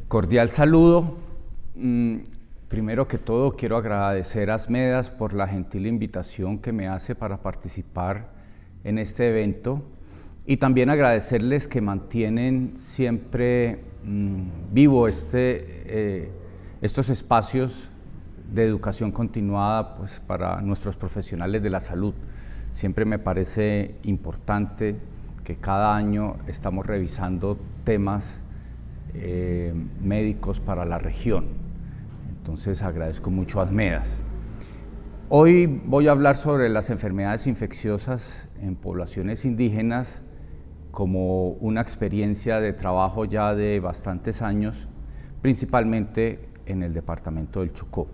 Cordial saludo. Primero que todo quiero agradecer a Asmedas por la gentil invitación que me hace para participar en este evento y también agradecerles que mantienen siempre vivo estos espacios de educación continuada pues, para nuestros profesionales de la salud. Siempre me parece importante que cada año estamos revisando temas médicos para la región. Entonces agradezco mucho a Asmedas. Hoy voy a hablar sobre las enfermedades infecciosas en poblaciones indígenas como una experiencia de trabajo ya de bastantes años, principalmente en el departamento del Chocó.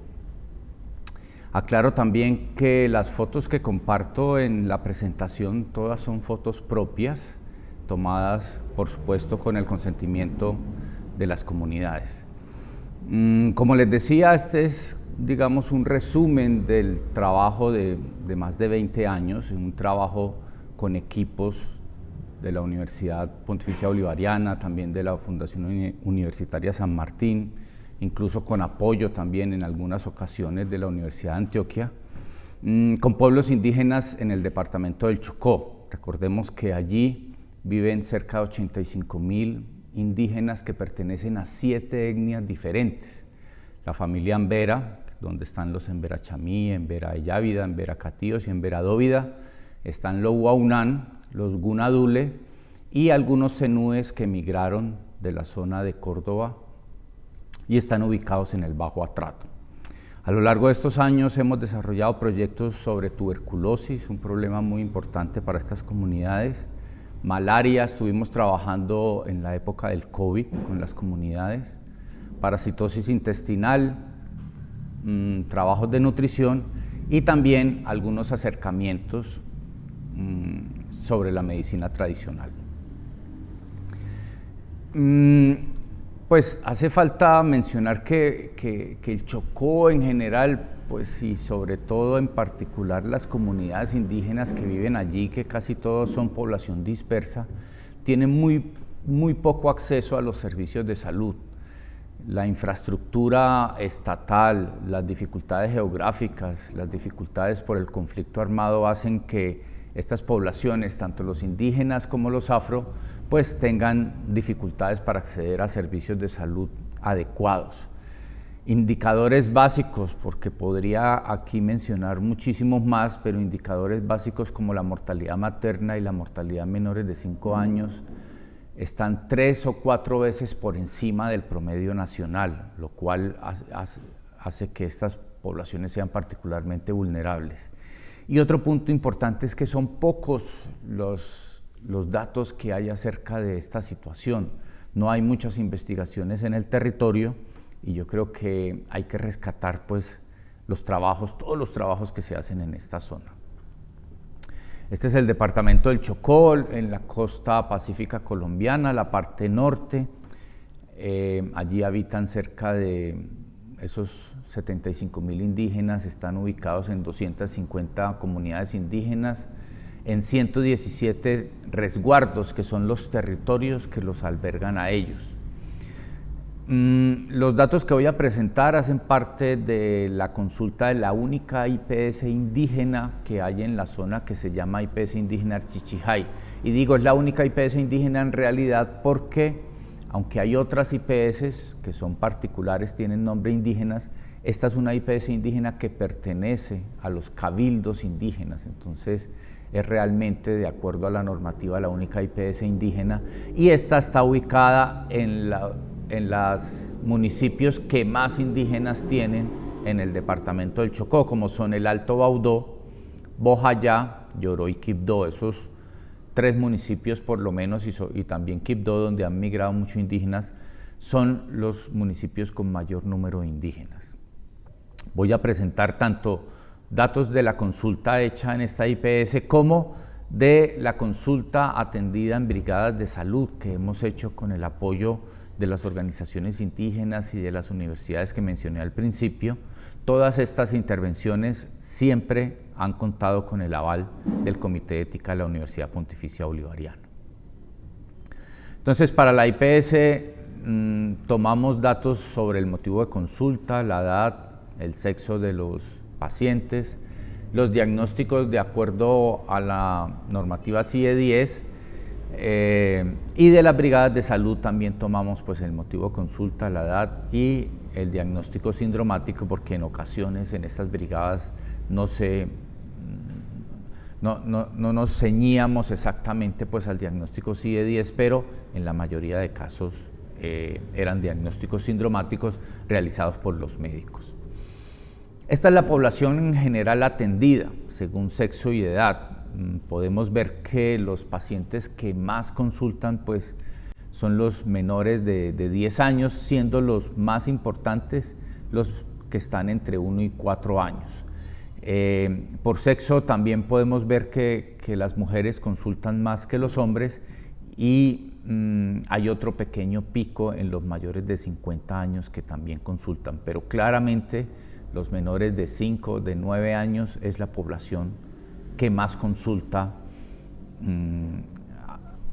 Aclaro también que las fotos que comparto en la presentación todas son fotos propias, tomadas por supuesto con el consentimiento de las comunidades. Como les decía, este es, digamos, un resumen del trabajo de más de 20 años, un trabajo con equipos de la Universidad Pontificia Bolivariana, también de la Fundación Universitaria San Martín, incluso con apoyo también en algunas ocasiones de la Universidad de Antioquia, con pueblos indígenas en el departamento del Chocó. Recordemos que allí viven cerca de 85.000 indígenas que pertenecen a 7 etnias diferentes. La familia Embera, donde están los Embera Chamí, Embera Eyávida, Embera Catíos y Embera Dóvida, están los Huaunán, los Gunadule y algunos cenúes que emigraron de la zona de Córdoba y están ubicados en el Bajo Atrato. A lo largo de estos años hemos desarrollado proyectos sobre tuberculosis, un problema muy importante para estas comunidades. Malaria, estuvimos trabajando en la época del COVID con las comunidades. Parasitosis intestinal, trabajos de nutrición y también algunos acercamientos sobre la medicina tradicional. Pues hace falta mencionar que el Chocó en general, pues y sobre todo en particular las comunidades indígenas que viven allí, que casi todos son población dispersa, tienen muy poco acceso a los servicios de salud. La infraestructura estatal, las dificultades geográficas, las dificultades por el conflicto armado hacen que estas poblaciones, tanto los indígenas como los afro, pues tengan dificultades para acceder a servicios de salud adecuados. Indicadores básicos, porque podría aquí mencionar muchísimos más, pero indicadores básicos como la mortalidad materna y la mortalidad menores de 5 años están 3 o 4 veces por encima del promedio nacional, lo cual hace que estas poblaciones sean particularmente vulnerables. Y otro punto importante es que son pocos los datos que hay acerca de esta situación. No hay muchas investigaciones en el territorio y yo creo que hay que rescatar pues todos los trabajos que se hacen en esta zona. Este es el departamento del Chocó, en la costa pacífica colombiana, la parte norte. Allí habitan cerca de esos 75.000 indígenas, están ubicados en 250 comunidades indígenas, en 117 resguardos, que son los territorios que los albergan a ellos. Los datos que voy a presentar hacen parte de la consulta de la única IPS indígena que hay en la zona, que se llama IPS indígena Archichijay. Y digo, es la única IPS indígena en realidad porque, aunque hay otras IPS que son particulares, tienen nombre indígenas, esta es una IPS indígena que pertenece a los cabildos indígenas, entonces es realmente, de acuerdo a la normativa, la única IPS indígena, y esta está ubicada en los municipios que más indígenas tienen en el departamento del Chocó, como son el Alto Baudó, Bojayá, Yoró y Quibdó. Esos 3 municipios por lo menos, y también Quibdó, donde han migrado muchos indígenas, son los municipios con mayor número de indígenas. Voy a presentar tanto datos de la consulta hecha en esta IPS como de la consulta atendida en brigadas de salud que hemos hecho con el apoyo de las organizaciones indígenas y de las universidades que mencioné al principio. Todas estas intervenciones siempre han contado con el aval del Comité de Ética de la Universidad Pontificia Bolivariana. Entonces, para la IPS tomamos datos sobre el motivo de consulta, la edad, el sexo de los pacientes, los diagnósticos de acuerdo a la normativa CIE-10, y de las brigadas de salud también tomamos pues el motivo de consulta, la edad y el diagnóstico sindromático, porque en ocasiones en estas brigadas no nos ceñíamos exactamente pues al diagnóstico CIE-10, pero en la mayoría de casos eran diagnósticos sindromáticos realizados por los médicos. Esta es la población en general atendida según sexo y edad. Podemos ver que los pacientes que más consultan pues son los menores de 10 años, siendo los más importantes los que están entre 1 y 4 años. Por sexo también podemos ver que las mujeres consultan más que los hombres, y hay otro pequeño pico en los mayores de 50 años que también consultan, pero claramente los menores de 5, de 9 años es la población que más consulta.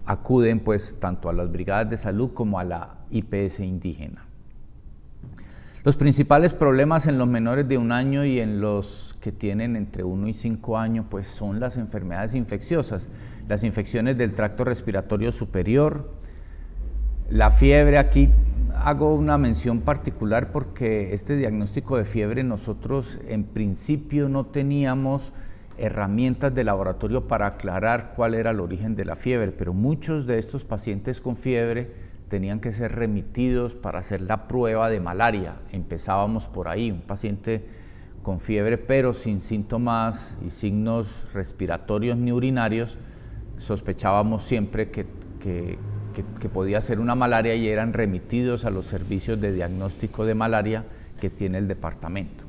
Acuden pues tanto a las brigadas de salud como a la IPS indígena. Los principales problemas en los menores de 1 año y en los que tienen entre 1 y 5 años pues son las enfermedades infecciosas, las infecciones del tracto respiratorio superior, la fiebre. Aquí hago una mención particular porque este diagnóstico de fiebre nosotros en principio no teníamos herramientas de laboratorio para aclarar cuál era el origen de la fiebre, pero muchos de estos pacientes con fiebre tenían que ser remitidos para hacer la prueba de malaria. Empezábamos por ahí, un paciente con fiebre pero sin síntomas y signos respiratorios ni urinarios, sospechábamos siempre que podía ser una malaria y eran remitidos a los servicios de diagnóstico de malaria que tiene el departamento.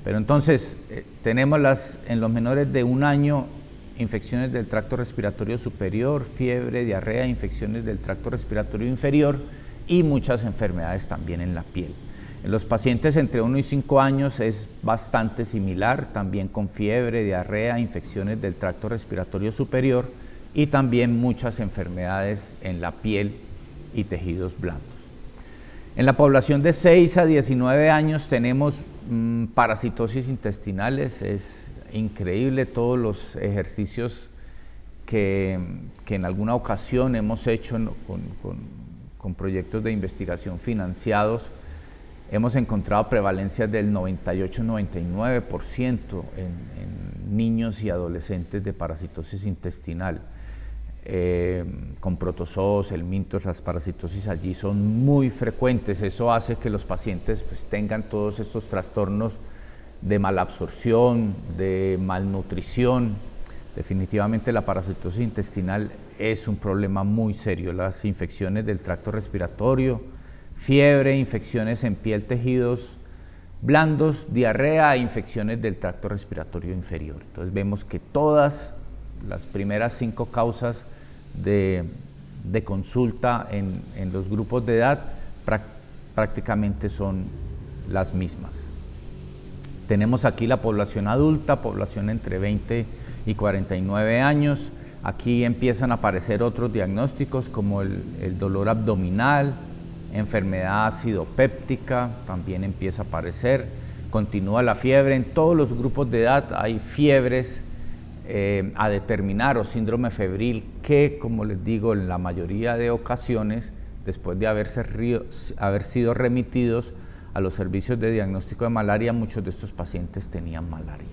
Pero entonces tenemos en los menores de 1 año infecciones del tracto respiratorio superior, fiebre, diarrea, infecciones del tracto respiratorio inferior y muchas enfermedades también en la piel. En los pacientes entre 1 y 5 años es bastante similar, también con fiebre, diarrea, infecciones del tracto respiratorio superior y también muchas enfermedades en la piel y tejidos blandos. En la población de 6 a 19 años tenemos parasitosis intestinales. Es increíble todos los ejercicios que en alguna ocasión hemos hecho con proyectos de investigación financiados. Hemos encontrado prevalencias del 98-99% en niños y adolescentes de parasitosis intestinal. Con protozoos, helmintos, las parasitosis allí son muy frecuentes. Eso hace que los pacientes pues tengan todos estos trastornos de malabsorción, de malnutrición. Definitivamente la parasitosis intestinal es un problema muy serio. Las infecciones del tracto respiratorio, fiebre, infecciones en piel, tejidos blandos, diarrea e infecciones del tracto respiratorio inferior. Entonces vemos que todas las primeras 5 causas de consulta en los grupos de edad prácticamente son las mismas. Tenemos aquí la población adulta, población entre 20 y 49 años. Aquí empiezan a aparecer otros diagnósticos como el dolor abdominal, enfermedad acidopéptica, también empieza a aparecer. Continúa la fiebre. En todos los grupos de edad hay fiebres a determinar o síndrome febril que, como les digo, en la mayoría de ocasiones, después de haber sido remitidos a los servicios de diagnóstico de malaria, muchos de estos pacientes tenían malaria.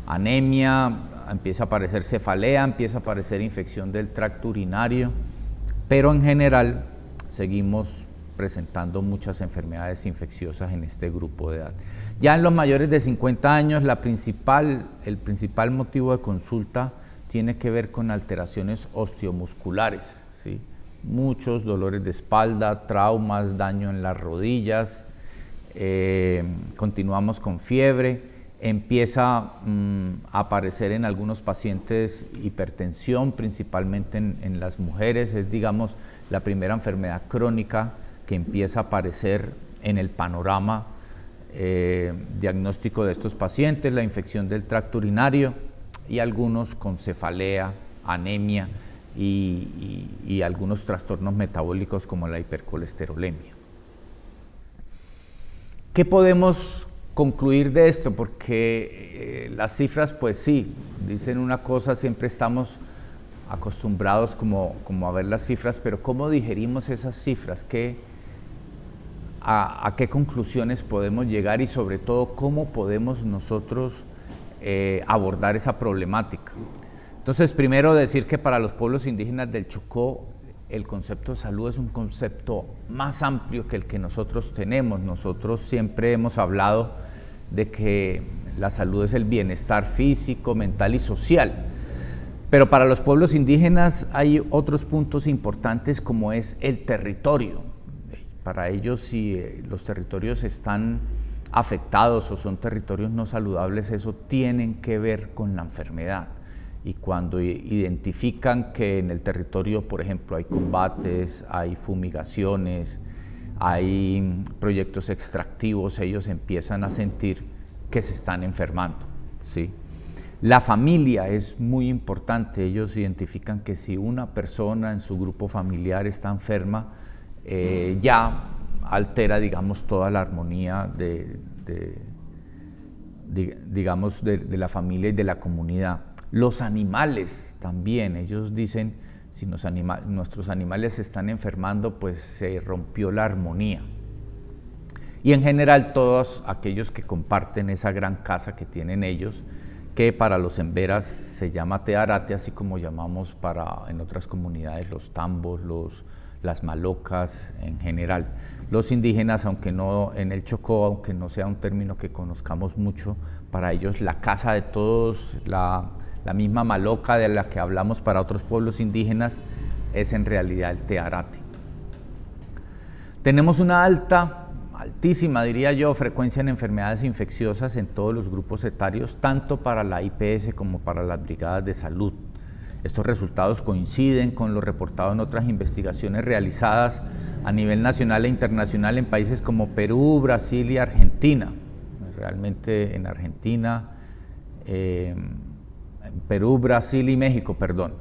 Anemia, empieza a aparecer cefalea, empieza a aparecer infección del tracto urinario, pero en general seguimos presentando muchas enfermedades infecciosas en este grupo de edad. Ya en los mayores de 50 años, el principal motivo de consulta tiene que ver con alteraciones osteomusculares, ¿sí? Muchos dolores de espalda, traumas, daño en las rodillas. Continuamos con fiebre. Empieza a aparecer en algunos pacientes hipertensión, principalmente en las mujeres. Es, digamos, la primera enfermedad crónica que empieza a aparecer en el panorama diagnóstico de estos pacientes, la infección del tracto urinario y algunos con cefalea, anemia y algunos trastornos metabólicos como la hipercolesterolemia. ¿Qué podemos concluir de esto? Porque las cifras, pues sí, dicen una cosa, siempre estamos acostumbrados como a ver las cifras, pero ¿cómo digerimos esas cifras? ¿A qué conclusiones podemos llegar y sobre todo cómo podemos nosotros abordar esa problemática? Entonces, primero decir que para los pueblos indígenas del Chocó el concepto de salud es un concepto más amplio que el que nosotros tenemos. Nosotros siempre hemos hablado de que la salud es el bienestar físico, mental y social. Pero para los pueblos indígenas hay otros puntos importantes como es el territorio. Para ellos, si los territorios están afectados o son territorios no saludables, eso tiene que ver con la enfermedad. Y cuando identifican que en el territorio, por ejemplo, hay combates, hay fumigaciones, hay proyectos extractivos, ellos empiezan a sentir que se están enfermando, ¿sí? La familia es muy importante. Ellos identifican que si una persona en su grupo familiar está enferma, ya altera, digamos, toda la armonía de la familia y de la comunidad. Los animales también, ellos dicen, si nuestros animales se están enfermando, pues se rompió la armonía. Y en general todos aquellos que comparten esa gran casa que tienen ellos, que para los emberas se llama tearate, así como llamamos en otras comunidades los tambos, las malocas en general. Los indígenas, aunque no en el Chocó, aunque no sea un término que conozcamos mucho, para ellos la casa de todos, la misma maloca de la que hablamos para otros pueblos indígenas, es en realidad el tearate. Tenemos una altísima, diría yo, frecuencia en enfermedades infecciosas en todos los grupos etarios, tanto para la IPS como para las brigadas de salud. Estos resultados coinciden con lo reportado en otras investigaciones realizadas a nivel nacional e internacional en países como Perú, Brasil y Argentina. Realmente en Argentina, Perú, Brasil y México, perdón.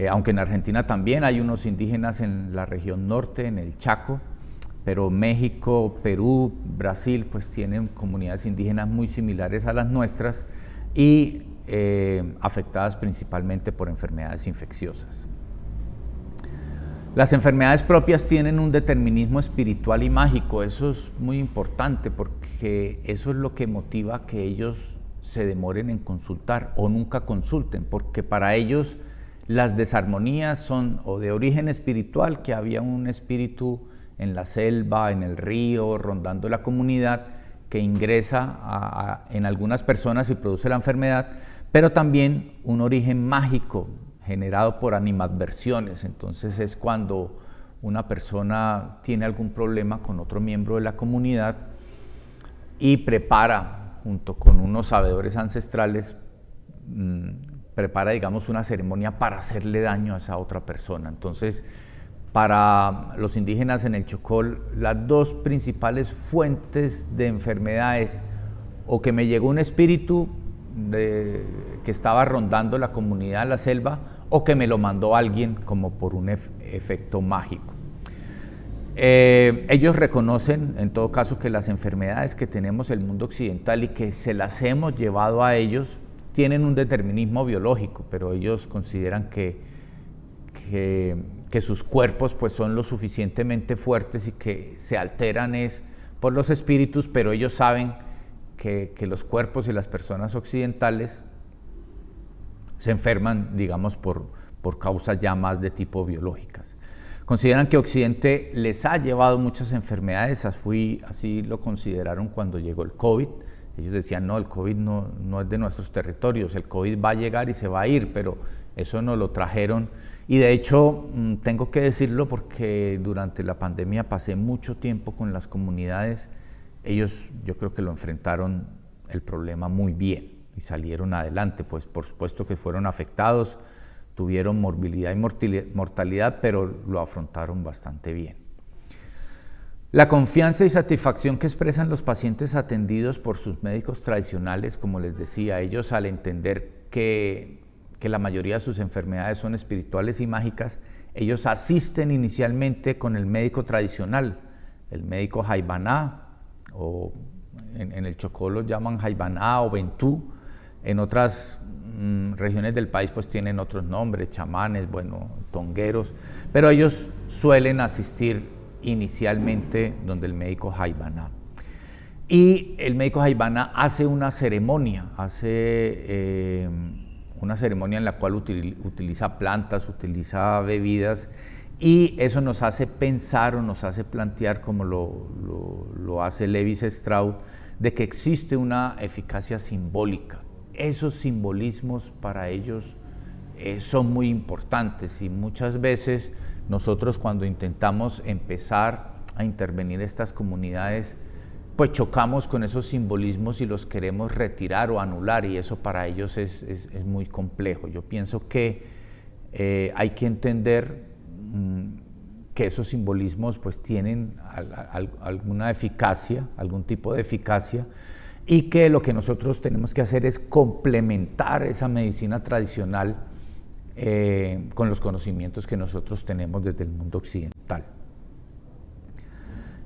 Aunque en Argentina también hay unos indígenas en la región norte, en el Chaco, pero México, Perú, Brasil, pues tienen comunidades indígenas muy similares a las nuestras y afectadas principalmente por enfermedades infecciosas. Las enfermedades propias tienen un determinismo espiritual y mágico. Eso es muy importante porque eso es lo que motiva que ellos se demoren en consultar o nunca consulten, porque para ellos las desarmonías son o de origen espiritual, que había un espíritu en la selva, en el río, rondando la comunidad, que ingresa en algunas personas y produce la enfermedad, pero también un origen mágico generado por animadversiones. Entonces es cuando una persona tiene algún problema con otro miembro de la comunidad y prepara, junto con unos sabedores ancestrales, prepara, digamos, una ceremonia para hacerle daño a esa otra persona. Entonces, para los indígenas en el Chocó, las dos principales fuentes de enfermedades, o que me llegó un espíritu que estaba rondando la comunidad, la selva, o que me lo mandó alguien como por un efecto mágico. Ellos reconocen, en todo caso, que las enfermedades que tenemos en el mundo occidental y que se las hemos llevado a ellos, tienen un determinismo biológico, pero ellos consideran que sus cuerpos pues son lo suficientemente fuertes y que se alteran es por los espíritus, pero ellos saben que los cuerpos y las personas occidentales se enferman, digamos, por causas ya más de tipo biológicas. Consideran que Occidente les ha llevado muchas enfermedades, así lo consideraron cuando llegó el COVID. Ellos decían, no, el COVID no es de nuestros territorios, el COVID va a llegar y se va a ir, pero eso no lo trajeron. Y de hecho, tengo que decirlo porque durante la pandemia pasé mucho tiempo con las comunidades. Ellos, yo creo que lo enfrentaron el problema muy bien y salieron adelante, pues por supuesto que fueron afectados, tuvieron morbilidad y mortalidad, pero lo afrontaron bastante bien. La confianza y satisfacción que expresan los pacientes atendidos por sus médicos tradicionales, como les decía, ellos al entender que la mayoría de sus enfermedades son espirituales y mágicas, ellos asisten inicialmente con el médico tradicional, el médico Jaibaná, o en el Chocó los llaman Jaibaná o Bentú. En otras regiones del país pues tienen otros nombres, chamanes, bueno, tongueros, pero ellos suelen asistir inicialmente donde el médico Jaibaná. Y el médico Jaibaná hace una ceremonia, en la cual utiliza plantas, utiliza bebidas, y eso nos hace pensar o nos hace plantear, como lo hace Lévi Strauss, de que existe una eficacia simbólica. Esos simbolismos para ellos son muy importantes, y muchas veces nosotros, cuando intentamos empezar a intervenir estas comunidades, pues chocamos con esos simbolismos y los queremos retirar o anular, y eso para ellos es muy complejo. Yo pienso que hay que entender que esos simbolismos pues tienen alguna eficacia, algún tipo de eficacia, y que lo que nosotros tenemos que hacer es complementar esa medicina tradicional con los conocimientos que nosotros tenemos desde el mundo occidental.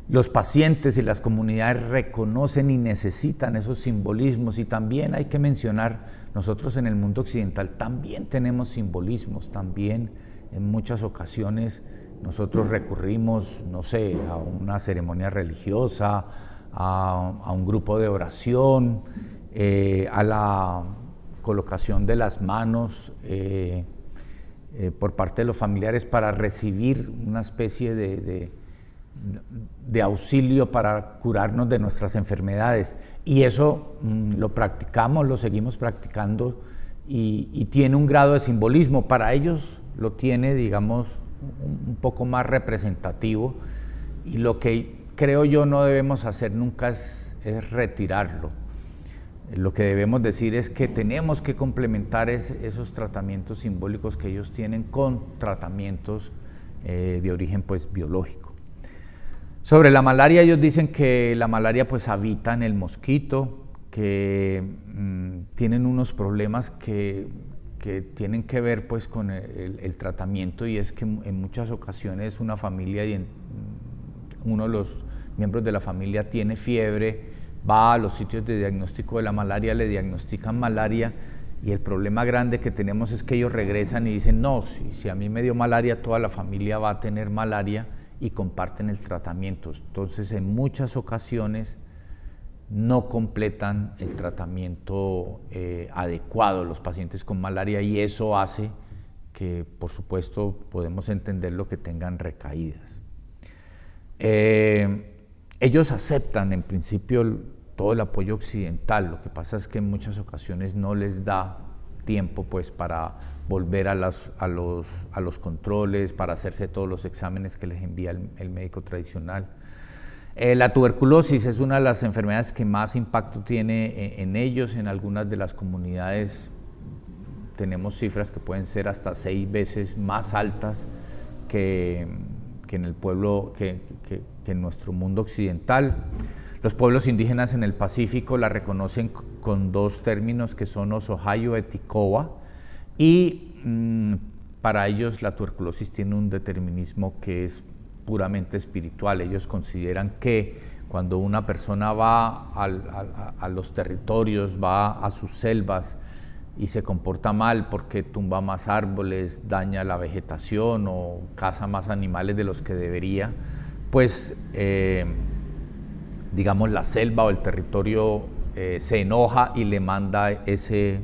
Los pacientes y las comunidades reconocen y necesitan esos simbolismos, y también hay que mencionar, nosotros en el mundo occidental también tenemos simbolismos, también en muchas ocasiones nosotros recurrimos, no sé, a una ceremonia religiosa, a un grupo de oración, a la colocación de las manos por parte de los familiares para recibir una especie de auxilio para curarnos de nuestras enfermedades, y eso lo practicamos, lo seguimos practicando, y tiene un grado de simbolismo. Para ellos lo tiene, digamos, un poco más representativo, y lo que creo yo no debemos hacer nunca es retirarlo. Lo que debemos decir es que tenemos que complementar esos tratamientos simbólicos que ellos tienen con tratamientos de origen pues biológico. Sobre la malaria, ellos dicen que la malaria pues habita en el mosquito, que tienen unos problemas que tienen que ver pues con el tratamiento, y es que en muchas ocasiones una familia y uno de los miembros de la familia tiene fiebre, va a los sitios de diagnóstico de la malaria, le diagnostican malaria, y el problema grande que tenemos es que ellos regresan y dicen, no, si a mí me dio malaria, toda la familia va a tener malaria, y comparten el tratamiento. Entonces, en muchas ocasiones no completan el tratamiento adecuado los pacientes con malaria, y eso hace que, por supuesto, podemos entenderlo, que tengan recaídas. Ellos aceptan en principio todo el apoyo occidental, lo que pasa es que en muchas ocasiones no les da tiempo pues para volver a los controles, para hacerse todos los exámenes que les envía el médico tradicional. La tuberculosis es una de las enfermedades que más impacto tiene en ellos. En algunas de las comunidades tenemos cifras que pueden ser hasta 6 veces más altas que en el pueblo, que en nuestro mundo occidental. Los pueblos indígenas en el Pacífico la reconocen con 2 términos, que son Osohayo Etikowa, y para ellos la tuberculosis tiene un determinismo que es puramente espiritual. Ellos consideran que cuando una persona va a los territorios, va a sus selvas y se comporta mal porque tumba más árboles, daña la vegetación o caza más animales de los que debería, pues digamos la selva o el territorio se enoja y le manda ese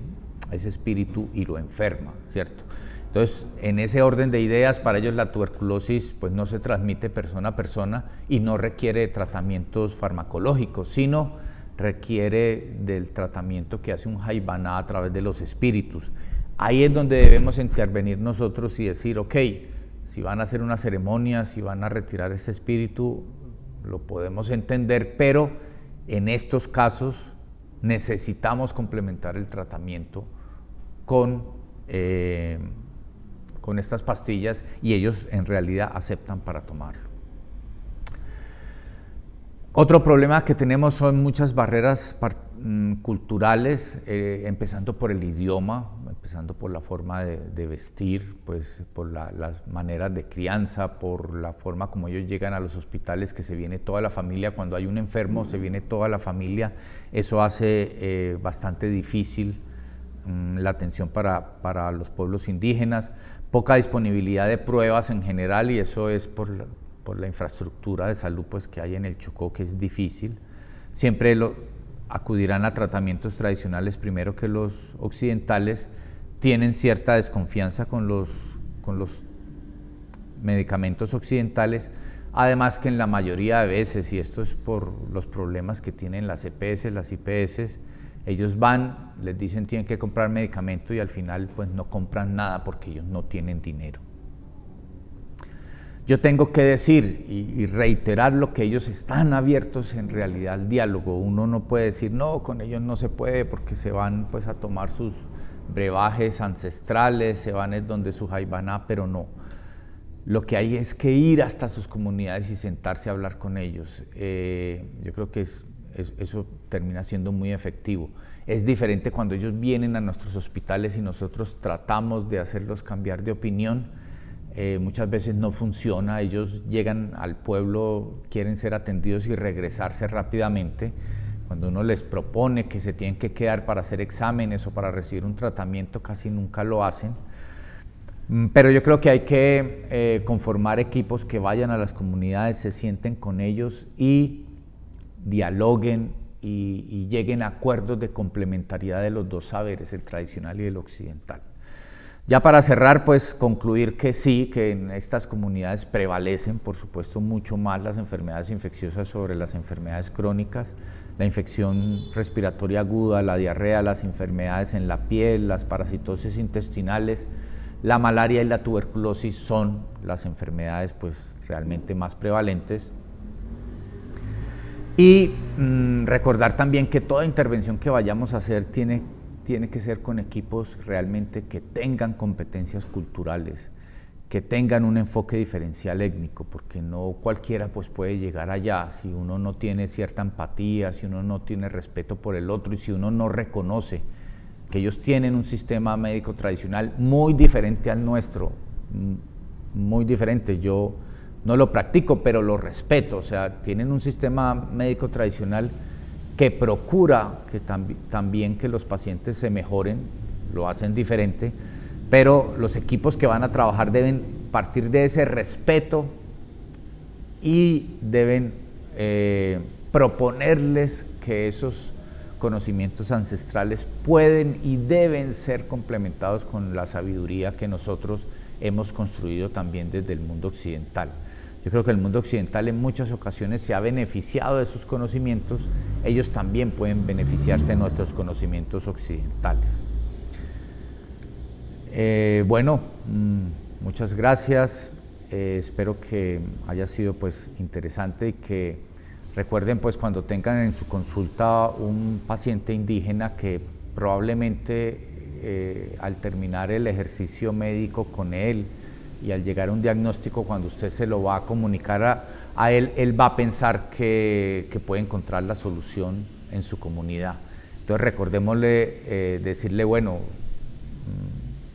espíritu y lo enferma, ¿cierto? Entonces, en ese orden de ideas, para ellos la tuberculosis pues no se transmite persona a persona y no requiere de tratamientos farmacológicos, sino requiere del tratamiento que hace un jaibaná a través de los espíritus. Ahí es donde debemos intervenir nosotros y decir, ok, si van a hacer una ceremonia, si van a retirar ese espíritu, lo podemos entender, pero en estos casos necesitamos complementar el tratamiento con estas pastillas, y ellos en realidad aceptan para tomarlo. Otro problema que tenemos son muchas barreras culturales, empezando por el idioma, empezando por la forma de vestir, pues por las maneras de crianza, por la forma como ellos llegan a los hospitales, que se viene toda la familia. Cuando hay un enfermo se viene toda la familia. Eso hace bastante difícil la atención para los pueblos indígenas. Poca disponibilidad de pruebas en general, y eso es por la infraestructura de salud pues, que hay en el Chocó, que es difícil. Siempre acudirán a tratamientos tradicionales primero que los occidentales. Tienen cierta desconfianza con los medicamentos occidentales, además que en la mayoría de veces, y esto es por los problemas que tienen las EPS, las IPS, ellos van, les dicen tienen que comprar medicamento y al final pues no compran nada porque ellos no tienen dinero. Yo tengo que decir y reiterar lo que ellos están abiertos en realidad al diálogo. Uno no puede decir no, con ellos no se puede porque se van pues a tomar sus brebajes ancestrales, se van es donde su jaibaná, pero no. Lo que hay es que ir hasta sus comunidades y sentarse a hablar con ellos. Yo creo que eso termina siendo muy efectivo. Es diferente cuando ellos vienen a nuestros hospitales y nosotros tratamos de hacerlos cambiar de opinión. Muchas veces no funciona. Ellos llegan al pueblo, quieren ser atendidos y regresarse rápidamente. Cuando uno les propone que se tienen que quedar para hacer exámenes o para recibir un tratamiento, casi nunca lo hacen. Pero yo creo que hay que conformar equipos que vayan a las comunidades, se sienten con ellos y dialoguen y lleguen a acuerdos de complementariedad de los dos saberes, el tradicional y el occidental. Ya para cerrar, pues concluir que sí, que en estas comunidades prevalecen, por supuesto, mucho más las enfermedades infecciosas sobre las enfermedades crónicas, la infección respiratoria aguda, la diarrea, las enfermedades en la piel, las parasitosis intestinales, la malaria y la tuberculosis son las enfermedades pues realmente más prevalentes. Y recordar también que toda intervención que vayamos a hacer tiene que ser con equipos realmente que tengan competencias culturales, que tengan un enfoque diferencial étnico, porque no cualquiera pues puede llegar allá si uno no tiene cierta empatía, si uno no tiene respeto por el otro y si uno no reconoce que ellos tienen un sistema médico tradicional muy diferente al nuestro, muy diferente. Yo no lo practico, pero lo respeto. O sea, tienen un sistema médico tradicional que procura que también que los pacientes se mejoren, lo hacen diferente, pero los equipos que van a trabajar deben partir de ese respeto y deben proponerles que esos conocimientos ancestrales pueden y deben ser complementados con la sabiduría que nosotros hemos construido también desde el mundo occidental. Yo creo que el mundo occidental en muchas ocasiones se ha beneficiado de sus conocimientos, ellos también pueden beneficiarse de nuestros conocimientos occidentales. Bueno, muchas gracias, espero que haya sido pues interesante y que recuerden pues cuando tengan en su consulta un paciente indígena que probablemente al terminar el ejercicio médico con él y al llegar a un diagnóstico, cuando usted se lo va a comunicar a él, él va a pensar que puede encontrar la solución en su comunidad. Entonces recordémosle, decirle, bueno,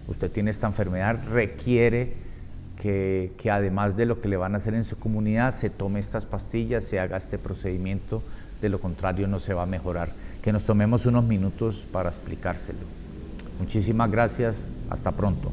usted tiene esta enfermedad, requiere que además de lo que le van a hacer en su comunidad, se tome estas pastillas, se haga este procedimiento, de lo contrario no se va a mejorar. Que nos tomemos unos minutos para explicárselo. Muchísimas gracias, hasta pronto.